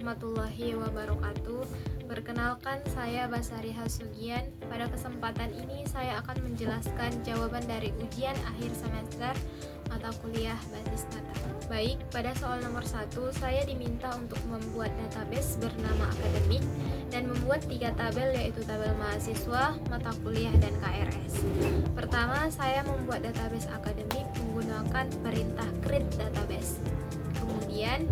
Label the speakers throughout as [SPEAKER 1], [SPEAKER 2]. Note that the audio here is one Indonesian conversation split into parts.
[SPEAKER 1] warahmatullahi wabarakatuh. Perkenalkan, saya Basari Hasugian. Pada kesempatan ini saya akan menjelaskan jawaban dari ujian akhir semester mata kuliah basis data. Baik, pada soal nomor 1 saya diminta untuk membuat database bernama akademik dan membuat 3 tabel, yaitu tabel mahasiswa, mata kuliah, dan KRS. Pertama, saya membuat database akademik menggunakan perintah create database. Kemudian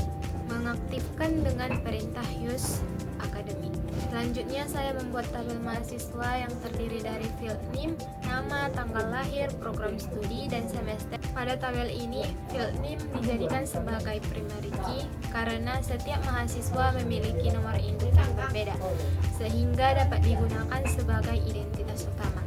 [SPEAKER 1] mengaktifkan dengan perintah use akademik. Selanjutnya saya membuat tabel mahasiswa yang terdiri dari field name, nama, tanggal lahir, program studi, dan semester. Pada tabel ini, field name dijadikan sebagai primary key karena setiap mahasiswa memiliki nomor induk yang berbeda, sehingga dapat digunakan sebagai identitas utama.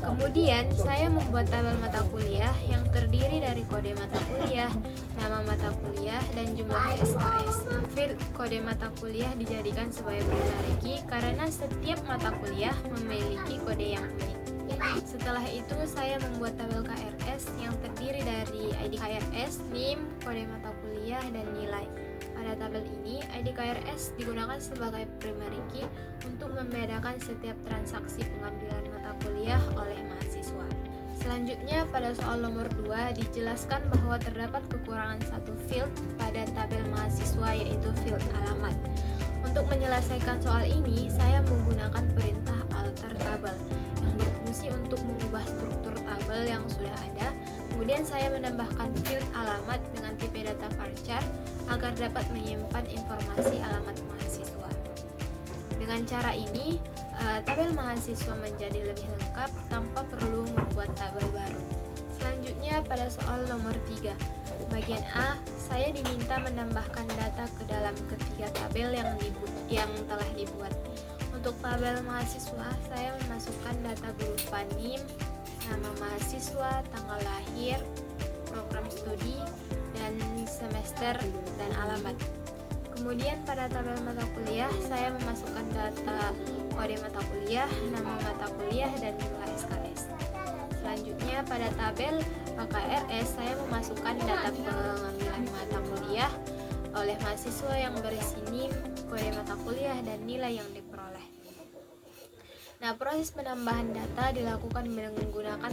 [SPEAKER 1] Kemudian saya membuat tabel mata kuliah yang terdiri dari kode mata kuliah, nama mata kuliah, dan jumlah SKS. Field kode mata kuliah dijadikan sebagai primary key karena setiap mata kuliah memiliki kode yang unik. Setelah itu saya membuat tabel KRS yang terdiri dari ID KRS, NIM, kode mata kuliah, dan nilai. Pada tabel ini, ID KRS digunakan sebagai primary key untuk membedakan setiap transaksi pengambilan mata kuliah oleh mahasiswa. Selanjutnya, pada soal nomor 2 dijelaskan bahwa terdapat kekurangan satu field pada tabel mahasiswa, yaitu field alamat. Untuk menyelesaikan soal ini, saya menggunakan perintah alter tabel yang berfungsi untuk mengubah struktur tabel yang sudah ada. Kemudian saya menambahkan field alamat dengan tipe data varchar agar dapat menyimpan informasi alamat mahasiswa. Dengan cara ini, tabel mahasiswa menjadi lebih lengkap tanpa perlu membuat tabel baru. Selanjutnya pada soal nomor 3, bagian A, saya diminta menambahkan data ke dalam ketiga tabel yang telah dibuat. Untuk tabel mahasiswa, saya memasukkan data berupa NIM, nama mahasiswa, tanggal lahir, program studi, dan semester, dan alamat. Kemudian pada tabel mata kuliah, saya memasukkan data kode mata kuliah, nama mata kuliah, dan jumlah SKS. Selanjutnya pada tabel KRS, saya memasukkan data pengambilan mata kuliah oleh mahasiswa yang berisi NIM, kode mata kuliah, dan nilai yang diperoleh. Nah, proses penambahan data dilakukan menggunakan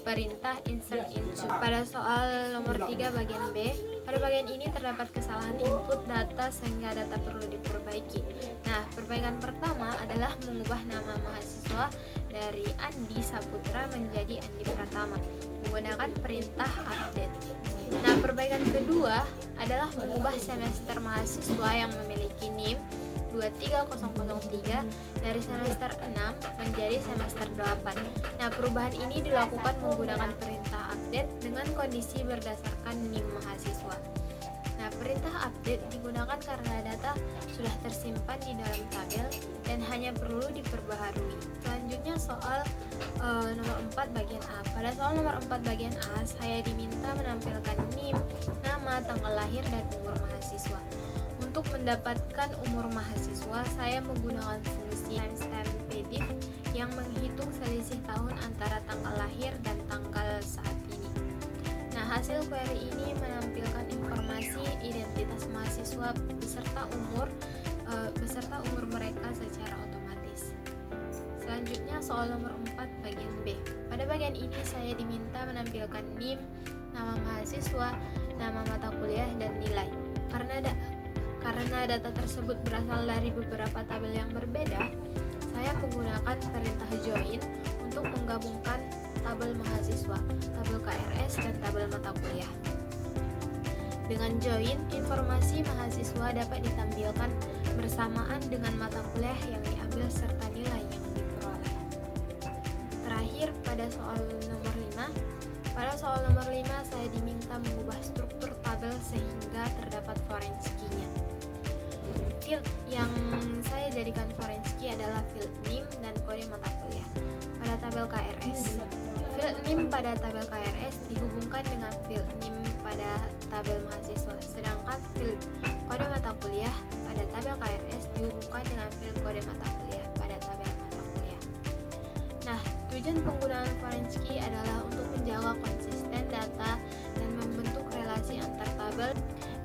[SPEAKER 1] perintah insert into. Pada soal nomor 3 bagian B, pada bagian ini terdapat kesalahan input data sehingga data perlu diperbaiki. Nah, perbaikan pertama adalah mengubah nama mahasiswa dari Andi Saputra menjadi Andi Pratama menggunakan perintah update. Nah, perbaikan kedua adalah mengubah semester mahasiswa yang memiliki NIM 23003 dari semester 6 menjadi semester 8. Nah, perubahan ini dilakukan menggunakan perintah update dengan kondisi berdasarkan NIM mahasiswa. Nah, perintah update digunakan karena data sudah tersimpan di dalam tabel dan hanya perlu diperbaharui. Selanjutnya soal nomor 4 bagian A. Pada soal nomor 4 bagian A, saya diminta menampilkan NIM, nama, tanggal lahir, dan umur mahasiswa. Untuk mendapatkan umur mahasiswa, saya menggunakan fungsi timestamp predict yang menghitung selisih tahun antara tanggal lahir dan tanggal saat ini. Nah, hasil query ini menampilkan informasi identitas mahasiswa beserta umur mereka secara otomatis. Selanjutnya soal nomor 4 bagian B. Pada bagian ini saya diminta menampilkan NIM, nama mahasiswa, nama mata kuliah, dan nilai. Karena data tersebut berasal dari beberapa tabel yang berbeda, saya menggunakan perintah join untuk menggabungkan tabel mahasiswa, tabel KRS, dan tabel mata kuliah. Dengan join, informasi mahasiswa dapat ditampilkan bersamaan dengan mata kuliah yang diambil serta nilai yang diperoleh. Terakhir, pada soal nomor 5. Pada soal nomor 5, saya diminta mengubah struktur tabel sehingga terdapat foreign key-nya. Field yang saya jadikan foreign key adalah field name dan kode mata kuliah. Pada tabel KRS, field name pada tabel KRS dihubungkan dengan field name pada tabel mahasiswa, sedangkan field kode mata kuliah pada tabel KRS dihubungkan dengan field kode mata kuliah pada tabel mata kuliah. Nah, tujuan penggunaan foreign key adalah untuk menjaga konsisten data dan membentuk relasi antar tabel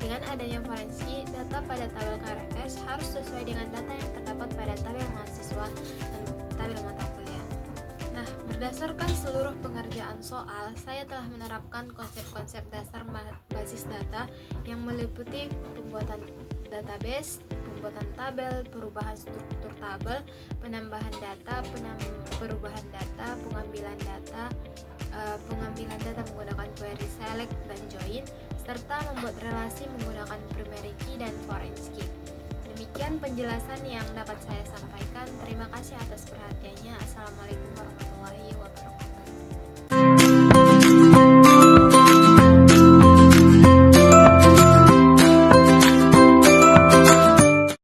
[SPEAKER 1] dengan Dengan adanya forensik, data pada tabel KRS harus sesuai dengan data yang terdapat pada tabel mahasiswa dan tabel mata kuliah. Nah, berdasarkan seluruh pengerjaan soal, saya telah menerapkan konsep-konsep dasar basis data yang meliputi pembuatan database, pembuatan tabel, perubahan struktur tabel, penambahan data, perubahan data, pengambilan data menggunakan query select dan join, serta membuat relasi menggunakan primary key dan foreign key. Demikian penjelasan yang dapat saya sampaikan. Terima kasih atas